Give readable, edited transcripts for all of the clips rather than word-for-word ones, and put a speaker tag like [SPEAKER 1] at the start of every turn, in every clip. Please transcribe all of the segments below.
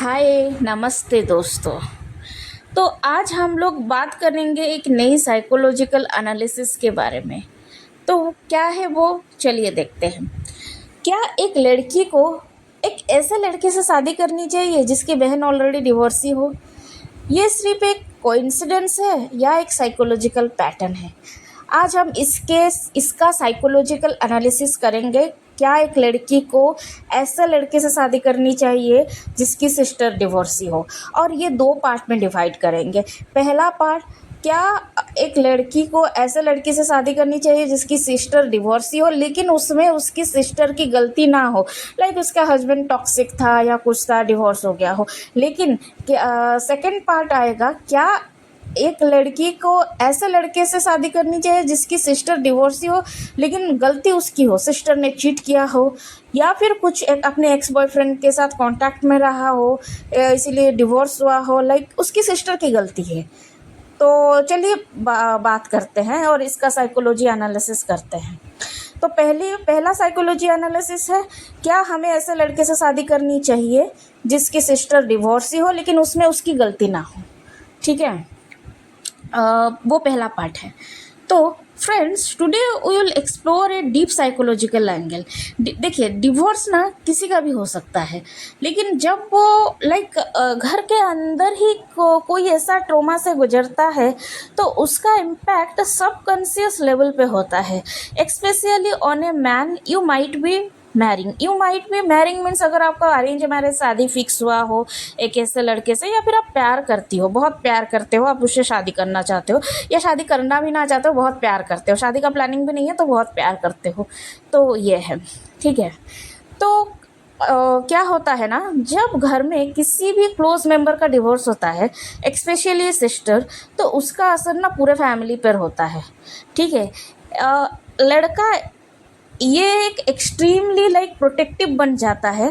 [SPEAKER 1] हाय नमस्ते दोस्तों। तो आज हम लोग बात करेंगे एक नई साइकोलॉजिकल एनालिसिस के बारे में। तो क्या है वो, चलिए देखते हैं। क्या एक लड़की को एक ऐसे लड़के से शादी करनी चाहिए जिसकी बहन ऑलरेडी डिवोर्सी हो? ये सिर्फ एक कोइंसिडेंस है या एक साइकोलॉजिकल पैटर्न है? आज हम इसका साइकोलॉजिकल एनालिसिस करेंगे। क्या एक लड़की को ऐसे लड़के से शादी करनी चाहिए जिसकी सिस्टर डिवोर्सी हो? और ये दो पार्ट में डिवाइड करेंगे। पहला पार्ट, क्या एक लड़की को ऐसे लड़के से शादी करनी चाहिए जिसकी सिस्टर डिवोर्सी हो लेकिन उसमें उसकी सिस्टर की गलती ना हो, लाइक उसका हस्बैंड टॉक्सिक था या कुछ था, डिवोर्स हो गया हो। लेकिन सेकंड पार्ट आएगा, क्या एक लड़की को ऐसे लड़के से शादी करनी चाहिए जिसकी सिस्टर डिवोर्सी हो लेकिन गलती उसकी हो, सिस्टर ने चीट किया हो या फिर कुछ अपने एक्स बॉयफ्रेंड के साथ कांटेक्ट में रहा हो, इसीलिए डिवोर्स हुआ हो, लाइक उसकी सिस्टर की गलती है। तो चलिए बात करते हैं और इसका साइकोलॉजी एनालिसिस करते हैं। तो पहला साइकोलॉजी एनालिसिस है, क्या हमें ऐसे लड़के से शादी करनी चाहिए जिसकी सिस्टर डिवोर्सी हो लेकिन उसमें उसकी गलती ना हो। ठीक है, वो पहला पार्ट है। तो friends, today we will explore a deep psychological angle. देखिए, डिवोर्स ना किसी का भी हो सकता है, लेकिन जब वो लाइक घर के अंदर ही कोई ऐसा ट्रॉमा से गुजरता है तो उसका इम्पैक्ट सबकॉन्शियस लेवल पे होता है। Especially on a man you might be marrying means अगर आपका अरेंज मैरिज शादी फिक्स हुआ हो एक ऐसे लड़के से, या फिर आप प्यार करती हो, बहुत प्यार करते हो, आप उससे शादी करना चाहते हो, या शादी करना भी ना चाहते हो, बहुत प्यार करते हो, शादी का प्लानिंग भी नहीं है तो बहुत प्यार करते हो। तो ये है, ठीक है। तो क्या होता है ना, जब घर में किसी भी क्लोज मेंबर का डिवोर्स होता है, एक्सपेशली सिस्टर, तो उसका असर ना पूरे फैमिली पर होता है। ठीक है, लड़का ये एक एक्सट्रीमली लाइक प्रोटेक्टिव बन जाता है।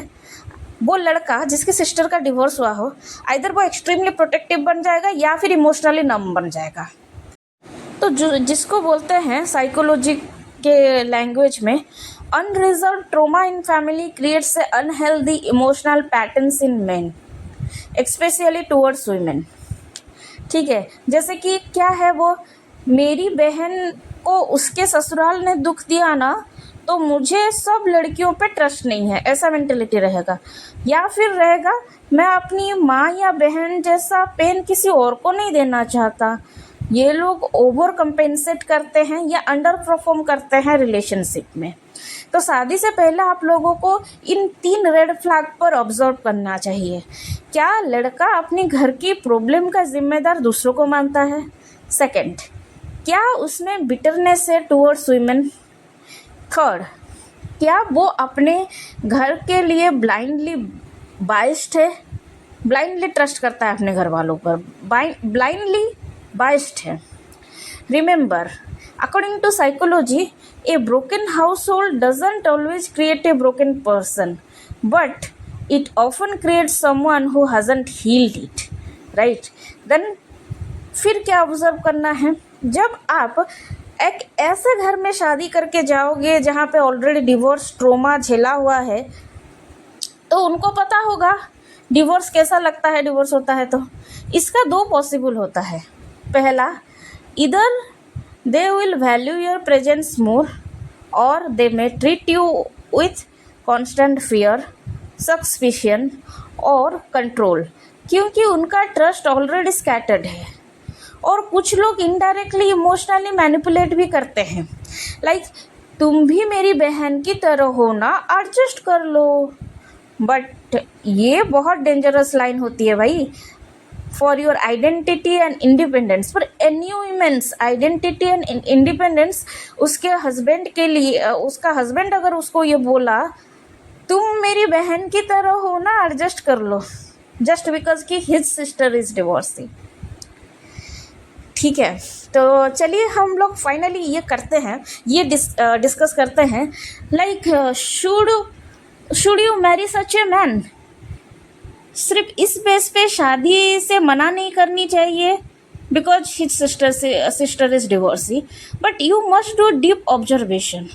[SPEAKER 1] वो लड़का जिसके सिस्टर का डिवोर्स हुआ हो, आइदर वो एक्सट्रीमली प्रोटेक्टिव बन जाएगा या फिर इमोशनली नम बन जाएगा। तो जो जिसको बोलते हैं साइकोलॉजी के लैंग्वेज में, unresolved trauma in family creates a unhealthy emotional patterns in men, especially towards women. ठीक है, जैसे कि क्या है वो, मेरी बहन को उसके ससुराल ने दुख दिया ना, तो मुझे सब लड़कियों पे ट्रस्ट नहीं है, ऐसा मेंटेलिटी रहेगा। या फिर रहेगा, मैं अपनी माँ या बहन जैसा पेन किसी और को नहीं देना चाहता। ये लोग ओवर कंपेंसेट करते हैं या अंडर परफॉर्म करते हैं रिलेशनशिप में। तो शादी से पहले आप लोगों को इन 3 रेड फ्लैग पर ऑब्जर्व करना चाहिए। क्या लड़का अपने घर की प्रॉब्लम का जिम्मेदार दूसरों को मानता है? सेकंड, क्या उसमें बिटरनेस है टुवर्ड्स वुमेन? थर्ड, क्या वो अपने घर के लिए ब्लाइंडली बाइस्ड है, ब्लाइंडली ट्रस्ट करता है अपने घर वालों पर, ब्लाइंडली बाइस्ड है? Remember, according to psychology, a broken household doesn't always create a broken person, but it often creates someone who hasn't healed it, right? Then फिर क्या ऑब्जर्व करना है, जब आप एक ऐसे घर में शादी करके जाओगे जहाँ पे ऑलरेडी डिवोर्स ट्रोमा झेला हुआ है, तो उनको पता होगा डिवोर्स कैसा लगता है, डिवोर्स होता है तो। इसका 2 पॉसिबल होता है। पहला, इधर they will value your presence more और they may treat you with constant fear, suspicion और कंट्रोल, क्योंकि उनका ट्रस्ट ऑलरेडी स्कैटर्ड है। और कुछ लोग इनडायरेक्टली इमोशनली मैनिपुलेट भी करते हैं, लाइक तुम भी मेरी बहन की तरह हो ना, एडजस्ट कर लो। बट ये बहुत डेंजरस लाइन होती है भाई। For your identity and independence, for any women's identity and independence, उसके हस्बैंड के लिए, उसका हस्बैंड अगर उसको ये बोला तुम मेरी बहन की तरह हो ना, एडजस्ट कर लो, जस्ट बिकॉज कि हिज सिस्टर इज डिवोर्सी। ठीक है, तो चलिए हम लोग फाइनली ये करते हैं, ये डिस्कस करते हैं, like should you Mary such a man? सिर्फ इस बेस पे शादी से मना नहीं करनी चाहिए because his sister is divorcee, but you must do deep observation.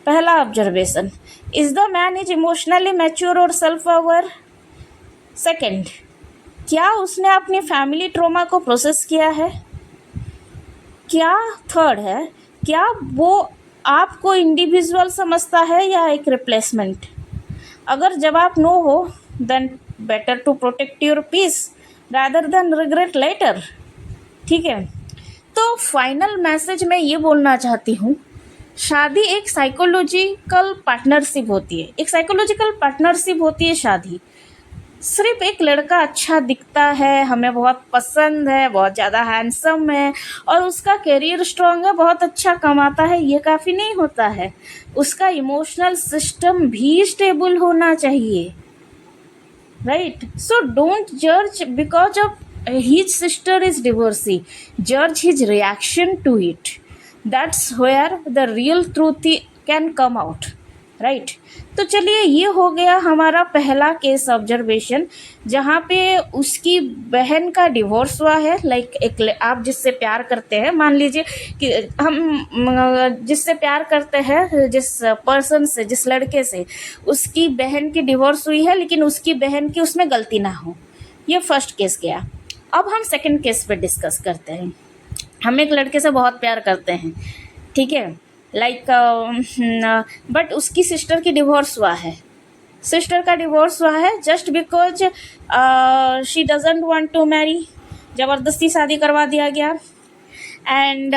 [SPEAKER 1] पहला observation, is the man is emotionally mature और सेल्फ अवेयर? सेकंड, क्या उसने अपनी फैमिली ट्रॉमा को प्रोसेस किया है? क्या थर्ड है, क्या वो आपको इंडिविजुअल समझता है या एक रिप्लेसमेंट? अगर जवाब नो हो, then better to protect your peace rather than regret later. ठीक है, तो फाइनल मैसेज मैं ये बोलना चाहती हूँ, शादी एक साइकोलॉजिकल पार्टनरशिप होती है, एक साइकोलॉजिकल पार्टनरशिप होती है शादी। सिर्फ एक लड़का अच्छा दिखता है, हमें बहुत पसंद है, बहुत ज़्यादा हैंडसम है और उसका करियर स्ट्रांग है, बहुत अच्छा कमाता है, ये काफ़ी नहीं होता है। उसका इमोशनल सिस्टम भी स्टेबल होना चाहिए, राइट? सो डोंट जज because of his sister is divorcee, judge his reaction to it. That's where the real truth can come out, right? तो चलिए, ये हो गया हमारा पहला केस ऑब्जर्वेशन, जहाँ पे उसकी बहन का डिवोर्स हुआ है। लाइक एक आप जिससे प्यार करते हैं, मान लीजिए कि हम जिससे प्यार करते हैं, जिस पर्सन से, जिस लड़के से, उसकी बहन की डिवोर्स हुई है, लेकिन उसकी बहन की उसमें गलती ना हो। ये फर्स्ट केस गया। अब हम सेकंड केस पे डिस्कस करते हैं। हम एक लड़के से बहुत प्यार करते हैं, ठीक है, लाइक बट उसकी सिस्टर की डिवोर्स हुआ है। सिस्टर का डिवोर्स हुआ है just because she doesn't want to marry, ज़बरदस्ती शादी करवा दिया गया। एंड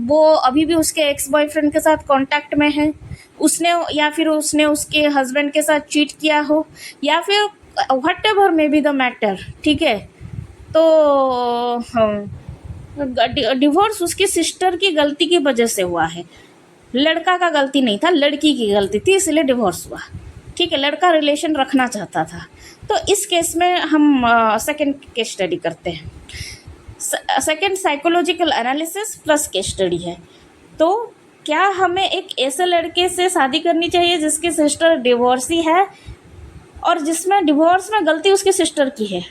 [SPEAKER 1] वो अभी भी उसके एक्स बॉयफ्रेंड के साथ कांटेक्ट में है। उसने या फिर उसने उसके हस्बैंड के साथ चीट किया हो, या फिर what ever may be the matter, ठीक है। तो डिवोर्स उसकी सिस्टर की गलती की वजह से हुआ है, लड़का का गलती नहीं था, लड़की की गलती थी, इसलिए डिवोर्स हुआ, ठीक है। लड़का रिलेशन रखना चाहता था। तो इस केस में हम सेकंड केस स्टडी करते हैं। Second psychological analysis plus case study है। तो क्या हमें एक ऐसे लड़के से शादी करनी चाहिए जिसकी सिस्टर डिवोर्सी है और जिसमें डिवोर्स में गलती उसकी सिस्टर की है,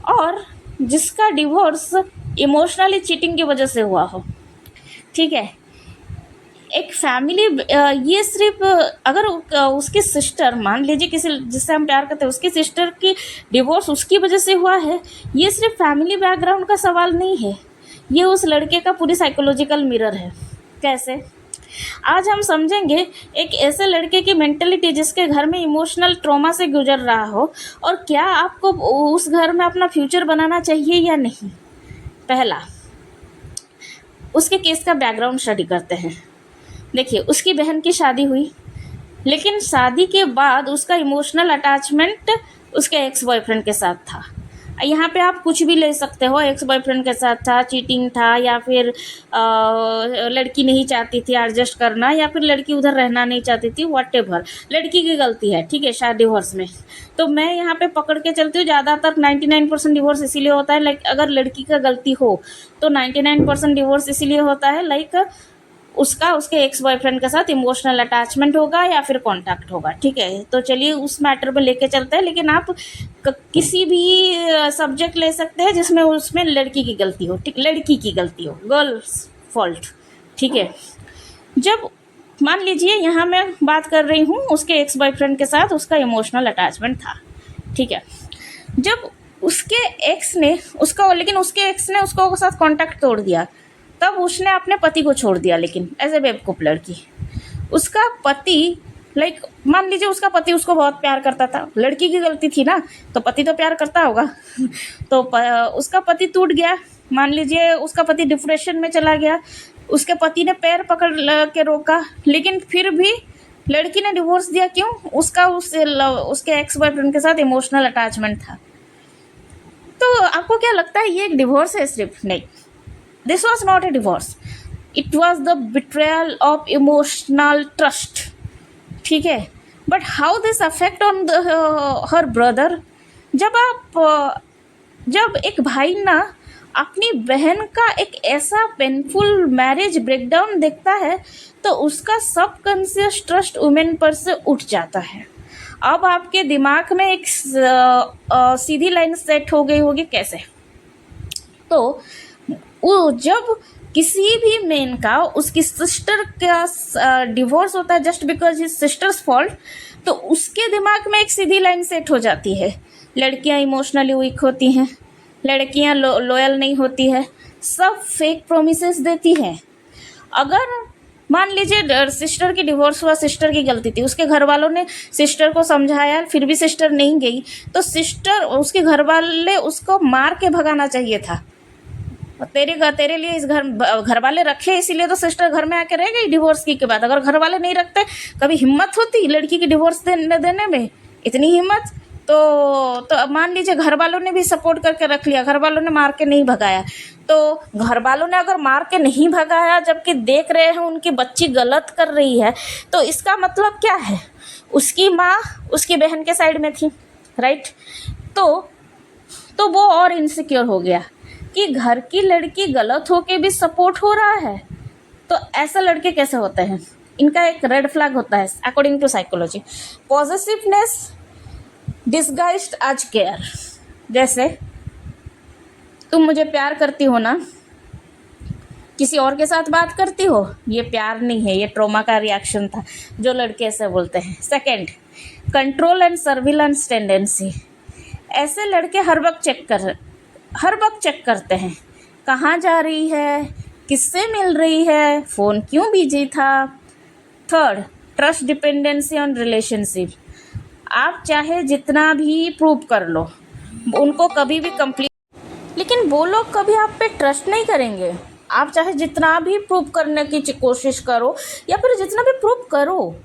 [SPEAKER 1] और जिसका डिवोर्स इमोशनली चीटिंग की वजह से हुआ हो, ठीक है। एक फैमिली, ये सिर्फ अगर उसकी सिस्टर, मान लीजिए किसी जिससे हम प्यार करते हैं, उसकी सिस्टर की डिवोर्स उसकी वजह से हुआ है, ये सिर्फ फैमिली बैकग्राउंड का सवाल नहीं है, ये उस लड़के का पूरी साइकोलॉजिकल मिरर है। कैसे? आज हम समझेंगे एक ऐसे लड़के की मेंटलिटी जिसके घर में इमोशनल ट्रॉमा से गुजर रहा हो, और क्या आपको उस घर में अपना फ्यूचर बनाना चाहिए या नहीं। पहला, उसके केस का बैकग्राउंड स्टडी करते हैं। देखिए, उसकी बहन की शादी हुई, लेकिन शादी के बाद उसका इमोशनल अटैचमेंट उसके एक्स बॉयफ्रेंड के साथ था। यहाँ पे आप कुछ भी ले सकते हो, एक्स बॉयफ्रेंड के साथ था, चीटिंग था, या फिर लड़की नहीं चाहती थी एडजस्ट करना, या फिर लड़की उधर रहना नहीं चाहती थी, व्हाटएवर, लड़की की गलती है, ठीक है, शादी डिवोर्स में। तो मैं यहाँ पे पकड़ के चलती हूँ, ज़्यादातर 99% डिवोर्स इसीलिए होता है, लाइक अगर लड़की का गलती हो तो 99% डिवोर्स इसीलिए होता है, लाइक उसका उसके एक्स बॉयफ्रेंड के साथ इमोशनल अटैचमेंट होगा या फिर कांटेक्ट होगा, ठीक है। तो चलिए उस मैटर पे लेके चलते हैं, लेकिन आप किसी भी सब्जेक्ट ले सकते हैं जिसमें उसमें लड़की की गलती हो, ठीक, लड़की की गलती हो, गर्ल्स फॉल्ट, ठीक है। जब मान लीजिए यहाँ मैं बात कर रही हूँ, उसके एक्स बॉयफ्रेंड के साथ उसका इमोशनल अटैचमेंट था, ठीक है। जब उसके एक्स ने उसको साथ कांटेक्ट तोड़ दिया, तब उसने अपने पति को छोड़ दिया, लेकिन एज ए बेवकूफ़ लड़की। उसका पति, लाइक मान लीजिए उसका पति उसको बहुत प्यार करता था, लड़की की गलती थी ना, तो पति तो प्यार करता होगा। तो उसका पति टूट गया, मान लीजिए उसका पति डिप्रेशन में चला गया, उसके पति ने पैर पकड़ के रोका, लेकिन फिर भी लड़की ने डिवोर्स दिया। क्यों? उसके एक्स बॉयफ्रेंड के साथ इमोशनल अटैचमेंट था। तो आपको क्या लगता है, ये एक डिवोर्स है? सिर्फ नहीं, this was not a divorce, it was the betrayal of emotional trust, ठीक है। but how this affect on her brother? जब एक भाई ना अपनी बहन का एक ऐसा पेनफुल मैरिज ब्रेकडाउन देखता है, तो उसका सबकॉन्शियस ट्रस्ट वुमेन पर से उठ जाता है। अब आपके दिमाग में एक सीधी लाइन सेट हो गई होगी, कैसे? तो वो जब किसी भी मैन का उसकी सिस्टर का डिवोर्स होता है just because his sisters fault, तो उसके दिमाग में एक सीधी लाइन सेट हो जाती है, लड़कियां इमोशनली वीक होती हैं, लड़कियां लॉयल नहीं होती है, सब फेक प्रोमिसेस देती हैं। अगर मान लीजिए सिस्टर की डिवोर्स हुआ, सिस्टर की गलती थी, उसके घर वालों ने सिस्टर को समझाया, फिर भी सिस्टर नहीं गई, तो सिस्टर उसके घर वाले उसको मार के भगाना चाहिए था। तेरे लिए इस घर वाले रखे इसीलिए तो सिस्टर घर में आके रह गई डिवोर्स की के बाद। अगर घर वाले नहीं रखते, कभी हिम्मत होती लड़की की डिवोर्स देने में, इतनी हिम्मत तो अब मान लीजिए घर वालों ने भी सपोर्ट करके रख लिया, घर वालों ने मार के नहीं भगाया, तो घर वालों ने अगर मार के नहीं भगाया जबकि देख रहे हैं उनकी बच्ची गलत कर रही है, तो इसका मतलब क्या है, उसकी माँ उसकी बहन के साइड में थी, राइट। तो वो और इनसिक्योर हो गया कि घर की लड़की गलत होके भी सपोर्ट हो रहा है। तो ऐसे लड़के कैसे होते हैं, इनका एक रेड फ्लैग होता है according to psychology, positiveness disguised as care. जैसे तुम मुझे प्यार करती हो ना, किसी और के साथ बात करती हो, ये प्यार नहीं है, ये ट्रॉमा का रिएक्शन था, जो लड़के ऐसे बोलते हैं। Second, control and surveillance tendency. ऐसे लड़के हर वक्त चेक करते हैं, कहाँ जा रही है, किससे मिल रही है, फ़ोन क्यों बिजी था। Third, trust dependency on relationship. आप चाहे जितना भी प्रूव कर लो, उनको कभी भी कंप्लीट, लेकिन वो लोग कभी आप पे ट्रस्ट नहीं करेंगे। आप चाहे जितना भी प्रूव करने की कोशिश करो या फिर जितना भी प्रूव करो,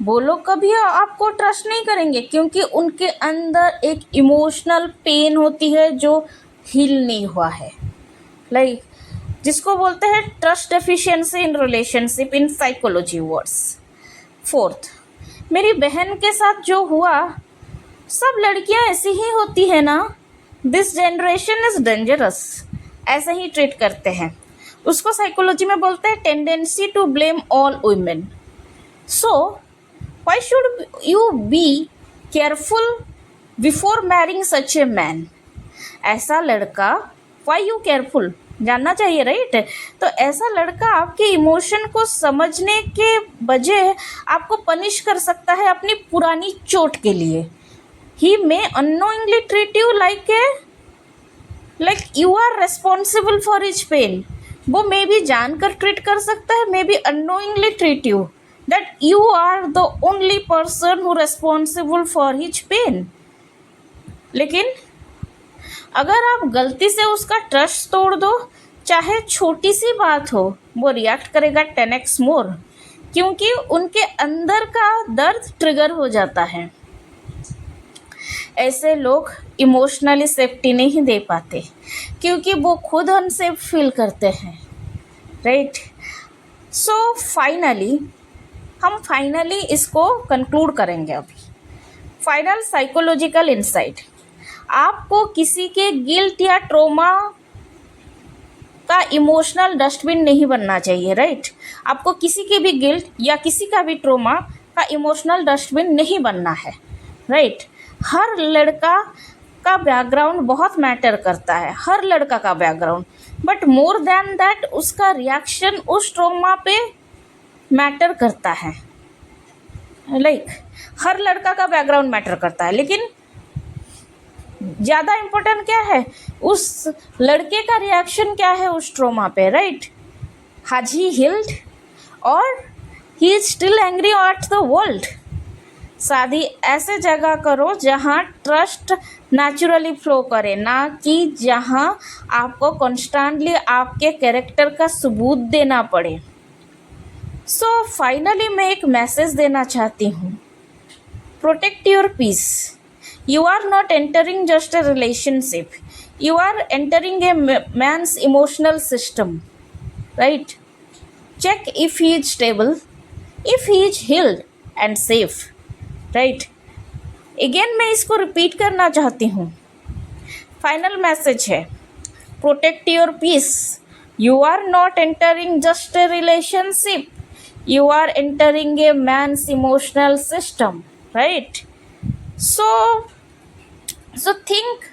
[SPEAKER 1] वो लोग कभी आपको ट्रस्ट नहीं करेंगे, क्योंकि उनके अंदर एक इमोशनल पेन होती है जो हील नहीं हुआ है, लाइक जिसको बोलते हैं trust deficiency in relationship in psychology words. Fourth, मेरी बहन के साथ जो हुआ, सब लड़कियां ऐसी ही होती है ना, दिस जनरेशन इज डेंजरस, ऐसे ही ट्रीट करते हैं। उसको साइकोलॉजी में बोलते हैं tendency to blame all women. So why should you be careful before marrying such a man. ऐसा लड़का, व्हाई यू केयरफुल, जानना चाहिए, राइट। तो ऐसा लड़का आपके इमोशन को समझने के बजाय आपको पनिश कर सकता है अपनी पुरानी चोट के लिए। He may unknowingly treat you like you are responsible for his pain. वो मे भी जानकर ट्रीट कर सकता है, maybe unknowingly treat you that you are the only person who responsible for his pain. लेकिन अगर आप गलती से उसका ट्रस्ट तोड़ दो, चाहे छोटी सी बात हो, वो रिएक्ट करेगा 10x मोर, क्योंकि उनके अंदर का दर्द ट्रिगर हो जाता है। ऐसे लोग इमोशनली सेफ्टी नहीं दे पाते, क्योंकि वो खुद अनसेफ फील करते हैं, राइट। सो हम फाइनली इसको कंक्लूड करेंगे अभी। फाइनल साइकोलॉजिकल इंसाइट, आपको किसी के गिल्ट या ट्रॉमा का इमोशनल डस्टबिन नहीं बनना चाहिए, राइट। आपको किसी के भी गिल्ट या किसी का भी ट्रॉमा का इमोशनल डस्टबिन नहीं बनना है, राइट। हर लड़का का बैकग्राउंड बहुत मैटर करता है, हर लड़का का background, but more than that उसका रिएक्शन उस ट्रॉमा पे मैटर करता है, लाइक हर लड़का का बैकग्राउंड मैटर करता है, लेकिन ज़्यादा इम्पोर्टेंट क्या है, उस लड़के का रिएक्शन क्या है उस ट्रॉमा पे, राइट। हैज ही हील्ड और he is still angry at the world. शादी ऐसे जगह करो जहाँ ट्रस्ट नेचुरली फ्लो करे, ना कि जहाँ आपको कॉन्स्टेंटली आपके कैरेक्टर का सबूत देना पड़े। सो फाइनली मैं एक मैसेज देना चाहती हूँ, protect your peace. You are not entering just a relationship. You are entering a man's emotional system, right? Check if he is stable, if he is healed and safe, right? Again मैं इसको repeat करना चाहती हूँ। Final message है, protect your peace. You are not entering just a relationship. You are entering a man's emotional system, right? So think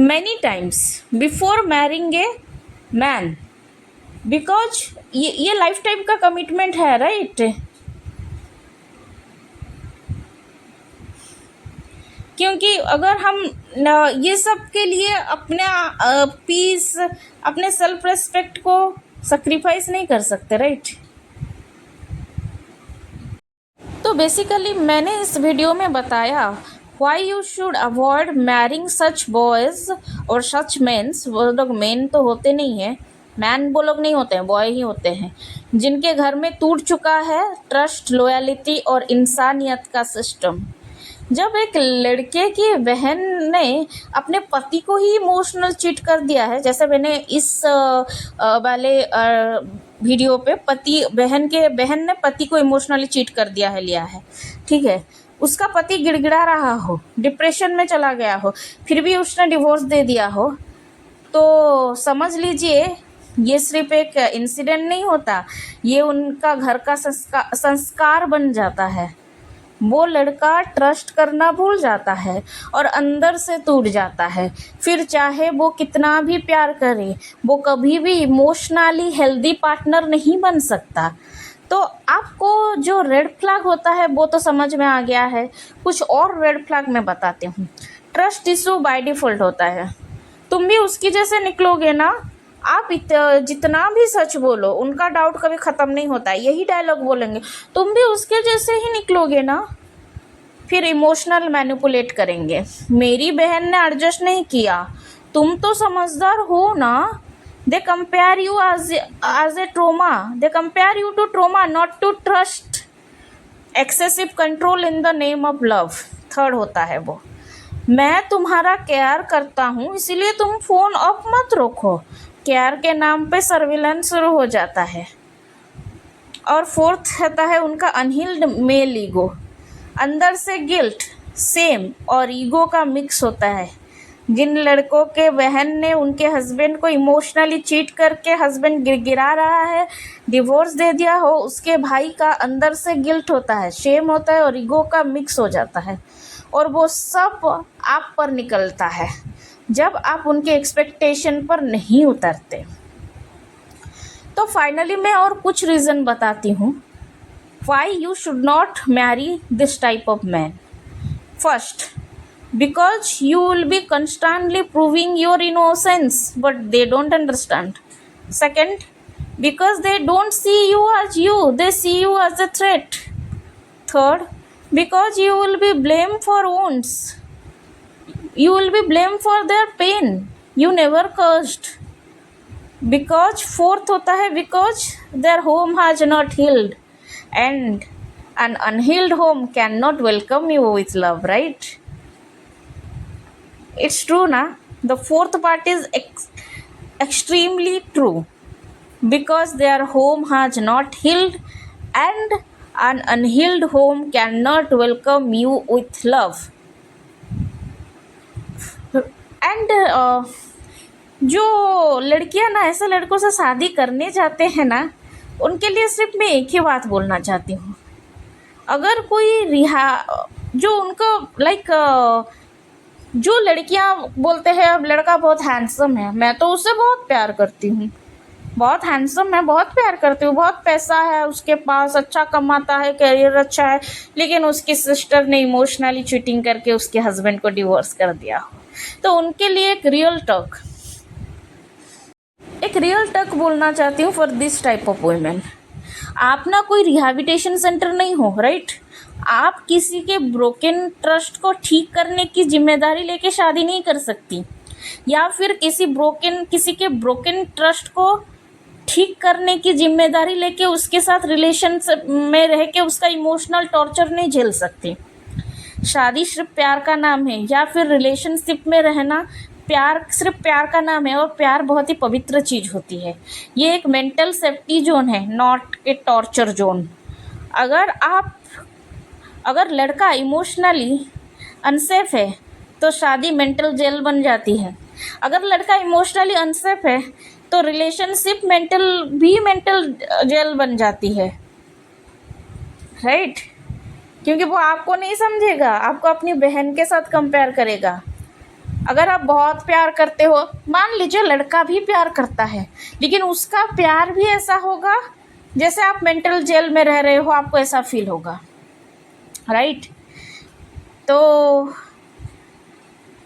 [SPEAKER 1] many times before marrying a man, because ये life time का commitment है, right. क्योंकि अगर हम ये सब के लिए अपना पीस, अपने सेल्फ रेस्पेक्ट को सेक्रीफाइस नहीं कर सकते, राइट। तो बेसिकली मैंने इस वीडियो में बताया why you should avoid marrying such boys और सच मेन्स। वो लोग मेन तो होते नहीं हैं, मैन वो लोग नहीं होते हैं, बॉय ही होते हैं, जिनके घर में टूट चुका है ट्रस्ट, लॉयल्टी और इंसानियत का सिस्टम। जब एक लड़के की बहन ने अपने पति को ही इमोशनल चीट कर दिया है, जैसे मैंने इस वाले वीडियो पे बहन ने पति को इमोशनली चीट कर दिया है, लिया है, ठीक है। उसका पति गिड़गिड़ा रहा हो, डिप्रेशन में चला गया हो, फिर भी उसने डिवोर्स दे दिया हो, तो समझ लीजिए ये सिर्फ एक इंसिडेंट नहीं होता, ये उनका घर का संस्कार बन जाता है। वो लड़का ट्रस्ट करना भूल जाता है और अंदर से टूट जाता है। फिर चाहे वो कितना भी प्यार करे, वो कभी भी इमोशनली हेल्दी पार्टनर नहीं बन सकता। तो आपको जो रेड फ्लैग होता है वो तो समझ में आ गया है। कुछ और रेड फ्लैग मैं बताती हूँ। ट्रस्ट इशू बाय डिफ़ॉल्ट होता है, तुम भी उसकी जैसे निकलोगे ना, आप जितना भी सच बोलो उनका डाउट कभी ख़त्म नहीं होता है, यही डायलॉग बोलेंगे, तुम भी उसके जैसे ही निकलोगे ना, फिर इमोशनल मैनिपुलेट करेंगे। मेरी बहन ने एडजस्ट नहीं किया, तुम तो समझदार हो ना। They compare you as a trauma, they compare you to trauma, not to trust. Excessive control in the name of love, third होता है वो। मैं तुम्हारा केयर करता हूँ इसीलिए तुम फ़ोन ऑफ मत रखो, केयर के नाम पे सर्विलेंस शुरू हो जाता है। और फोर्थ रहता है उनका अनहील्ड मेल ईगो, अंदर से गिल्ट, सेम और ईगो का मिक्स होता है। जिन लड़कों के बहन ने उनके हस्बैंड को इमोशनली चीट करके हस्बैंड गिरा रहा है, डिवोर्स दे दिया हो, उसके भाई का अंदर से गिल्ट होता है, शेम होता है और ईगो का मिक्स हो जाता है, और वो सब आप पर निकलता है जब आप उनके एक्सपेक्टेशन पर नहीं उतरते। तो फाइनली मैं और कुछ रीज़न बताती हूँ why you should not marry this type of man. First, because you will be constantly proving your innocence, but they don't understand. Second, because they don't see you as you, they see you as a threat. Third, because you will be blamed for wounds, you will be blamed for their pain you never caused. Because fourth होता है because their home has not healed, and an unhealed home cannot welcome you with love, right? It's true na. The fourth part is extremely true, because their home has not healed and an unhealed home cannot welcome you with love. And जो लड़कियां ना ऐसे लड़कों से शादी करने जाते हैं ना, उनके लिए सिर्फ मैं एक ही बात बोलना चाहती हूँ। अगर कोई जो उनको जो लड़कियां बोलते हैं अब लड़का बहुत हैंडसम है, मैं तो उससे बहुत प्यार करती हूँ, बहुत हैंडसम है, बहुत प्यार करती हूँ, बहुत पैसा है उसके पास, अच्छा कमाता है, करियर अच्छा है, लेकिन उसकी सिस्टर ने इमोशनली चीटिंग करके उसके हस्बैंड को डिवोर्स कर दिया हो, तो उनके लिए एक रियल टॉक बोलना चाहती हूँ for this type of women. आप ना कोई रिहैबिलिटेशन सेंटर नहीं हो, राइट। आप किसी के ब्रोकन ट्रस्ट को ठीक करने की जिम्मेदारी लेके शादी नहीं कर सकती, या फिर किसी के ब्रोकन ट्रस्ट को ठीक करने की जिम्मेदारी लेके उसके साथ रिलेशनशिप में रह के उसका इमोशनल टॉर्चर नहीं झेल सकती। शादी सिर्फ प्यार का नाम है, या फिर रिलेशनशिप में रहना सिर्फ प्यार का नाम है, और प्यार बहुत ही पवित्र चीज़ होती है। ये एक मेंटल सेफ्टी जोन है, नॉट ए टॉर्चर जोन। अगर लड़का इमोशनली अनसेफ है तो शादी मेंटल जेल बन जाती है। अगर लड़का इमोशनली अनसेफ है तो रिलेशनशिप मेंटल जेल बन जाती है, राइट। क्योंकि वो आपको नहीं समझेगा, आपको अपनी बहन के साथ कंपेयर करेगा। अगर आप बहुत प्यार करते हो, मान लीजिए लड़का भी प्यार करता है, लेकिन उसका प्यार भी ऐसा होगा जैसे आप मेंटल जेल में रह रहे हो, आपको ऐसा फील होगा, राइट। तो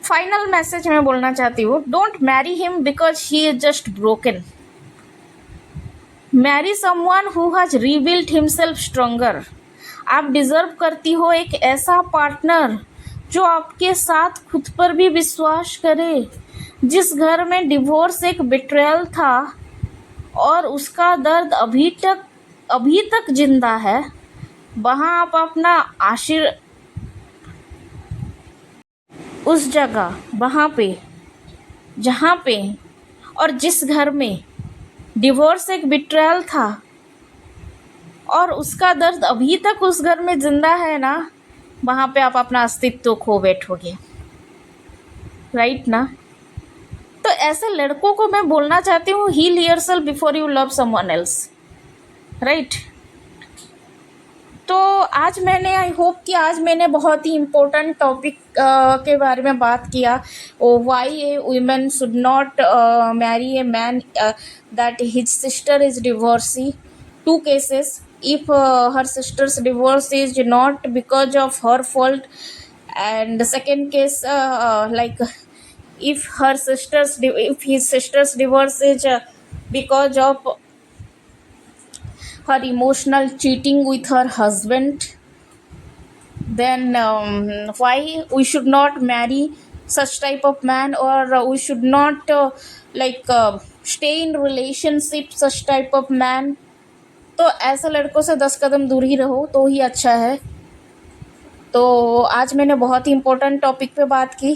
[SPEAKER 1] फाइनल मैसेज मैं बोलना चाहती हूँ, don't marry him because he is just broken, Mary someone who has rebuilt himself stronger. आप डिजर्व करती हो एक ऐसा पार्टनर जो आपके साथ खुद पर भी विश्वास करे। जिस घर में डिवोर्स एक बिट्रेयल था और उसका दर्द अभी तक जिंदा है, वहाँ आप अपना उस जगह, वहाँ पे, जहाँ पे और जिस घर में डिवोर्स एक बिट्रेयल था और उसका दर्द अभी तक उस घर में जिंदा है ना, वहाँ पे आप अपना अस्तित्व खो बैठोगे, राइट ना। तो ऐसे लड़कों को मैं बोलना चाहती हूँ, heal yourself before you love someone else, right. तो आज मैंने, आई होप कि आज मैंने बहुत ही इम्पोर्टेंट टॉपिक के बारे में बात किया, why a women should not marry a man that his sister is divorcee. Two cases, if her sister's divorce is not because of her fault, and the second case, like if his sister's divorce is because of her emotional cheating with her husband, then why we should not marry such type of man, or we should not stay in relationship such type of man। तो ऐसे लड़कों से 10 कदम दूर ही रहो तो ही अच्छा है। तो आज मैंने बहुत ही इम्पोर्टेंट टॉपिक पे बात की।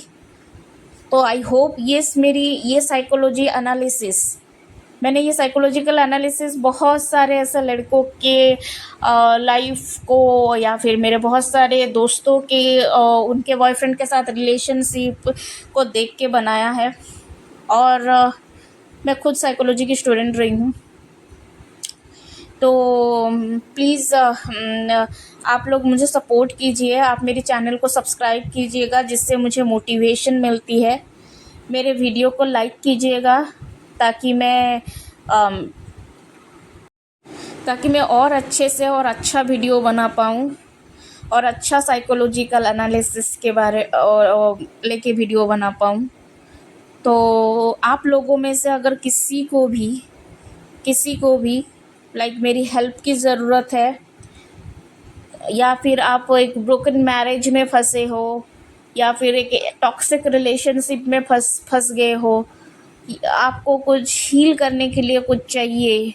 [SPEAKER 1] तो आई होप मेरी ये साइकोलॉजी एनालिसिस, मैंने ये साइकोलॉजिकल एनालिसिस बहुत सारे ऐसे लड़कों के लाइफ को, या फिर मेरे बहुत सारे दोस्तों के उनके बॉयफ्रेंड के साथ रिलेशनशिप को देख के बनाया है। और मैं खुद साइकोलॉजी की स्टूडेंट रही हूँ। तो प्लीज़ आप लोग मुझे सपोर्ट कीजिए, आप मेरे चैनल को सब्सक्राइब कीजिएगा, जिससे मुझे मोटिवेशन मिलती है। मेरे वीडियो को लाइक कीजिएगा ताकि मैं और अच्छे से और अच्छा वीडियो बना पाऊँ और अच्छा साइकोलॉजिकल एनालिसिस के बारे और लेके वीडियो बना पाऊँ। तो आप लोगों में से अगर किसी को भी मेरी हेल्प की ज़रूरत है, या फिर आप एक ब्रोकन मैरिज में फंसे हो, या फिर एक टॉक्सिक रिलेशनशिप में फंस गए हो, आपको कुछ हील करने के लिए कुछ चाहिए,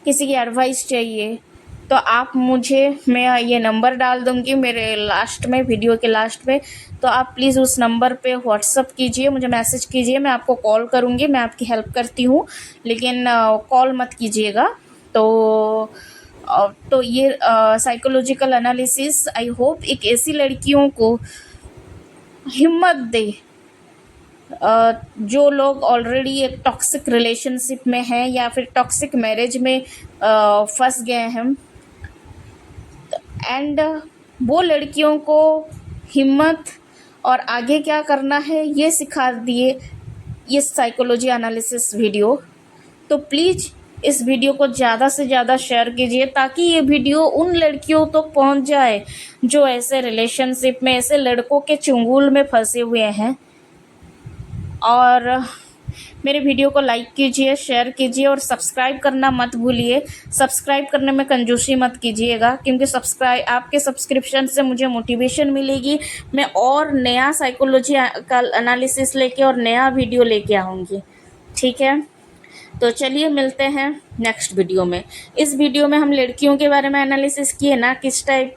[SPEAKER 1] किसी की एडवाइस चाहिए, तो आप मैं ये नंबर डाल दूँगी मेरे वीडियो के लास्ट में। तो आप प्लीज़ उस नंबर पे व्हाट्सअप कीजिए, मुझे मैसेज कीजिए, मैं आपको कॉल करूँगी। मैं आपकी हेल्प करती हूँ, लेकिन कॉल मत कीजिएगा। तो ये साइकोलॉजिकल एनालिसिस आई होप एक ऐसी लड़कियों को हिम्मत दे जो लोग ऑलरेडी एक टॉक्सिक रिलेशनशिप में हैं या फिर टॉक्सिक मैरिज में फंस गए हैं, एंड वो लड़कियों को हिम्मत और आगे क्या करना है ये सिखा दिए ये साइकोलॉजी एनालिसिस वीडियो। तो प्लीज़ इस वीडियो को ज़्यादा से ज़्यादा शेयर कीजिए ताकि ये वीडियो उन लड़कियों तक तो पहुंच जाए जो ऐसे रिलेशनशिप में, ऐसे लड़कों के चंगुल में फंसे हुए हैं। और मेरे वीडियो को लाइक कीजिए, शेयर कीजिए और सब्सक्राइब करना मत भूलिए। सब्सक्राइब करने में कंजूसी मत कीजिएगा, क्योंकि आपके सब्सक्रिप्शन से मुझे मोटिवेशन मिलेगी, मैं और नया साइकोलॉजी का एनालिसिस लेके और नया वीडियो लेके आऊँगी। ठीक है, तो चलिए मिलते हैं नेक्स्ट वीडियो में। इस वीडियो में हम लड़कियों के बारे में एनालिसिस किए ना, किस टाइप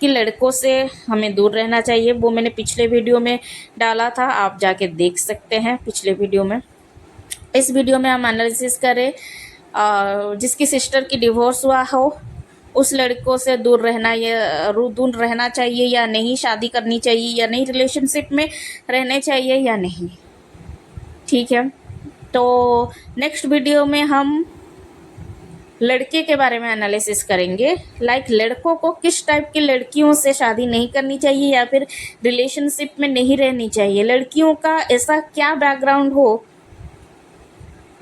[SPEAKER 1] की लड़कों से हमें दूर रहना चाहिए, वो मैंने पिछले वीडियो में डाला था, आप जाके देख सकते हैं पिछले वीडियो में। इस वीडियो में हम एनालिसिस करें जिसकी सिस्टर की डिवोर्स हुआ हो, उस लड़कों से दूर रहना चाहिए या नहीं, शादी करनी चाहिए या नहीं, रिलेशनशिप में रहने चाहिए या नहीं। ठीक है, तो नेक्स्ट वीडियो में हम लड़के के बारे में एनालिसिस करेंगे, लड़कों को किस टाइप की लड़कियों से शादी नहीं करनी चाहिए या फिर रिलेशनशिप में नहीं रहनी चाहिए। लड़कियों का ऐसा क्या बैकग्राउंड हो,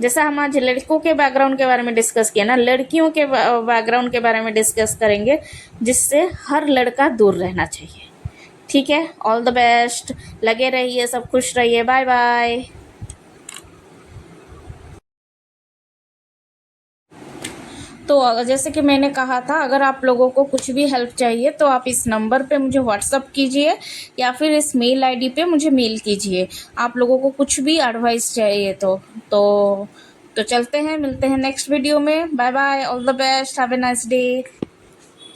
[SPEAKER 1] जैसा हम आज लड़कों के बैकग्राउंड के बारे में डिस्कस किया ना, लड़कियों के बैकग्राउंड के बारे में डिस्कस करेंगे, जिससे हर लड़का दूर रहना चाहिए। ठीक है, ऑल द बेस्ट, लगे रहिए, सब खुश रहिए, बाय बाय। तो जैसे कि मैंने कहा था, अगर आप लोगों को कुछ भी हेल्प चाहिए तो आप इस नंबर पे मुझे व्हाट्सअप कीजिए या फिर इस मेल आईडी पे मुझे मेल कीजिए। आप लोगों को कुछ भी एडवाइस चाहिए तो तो चलते हैं, मिलते हैं नेक्स्ट वीडियो में। Bye bye, all the best, have a nice day,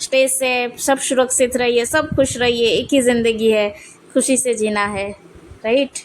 [SPEAKER 1] stay safe, सब सुरक्षित रहिए, सब खुश रहिए। एक ही ज़िंदगी है, खुशी से जीना है, राइट।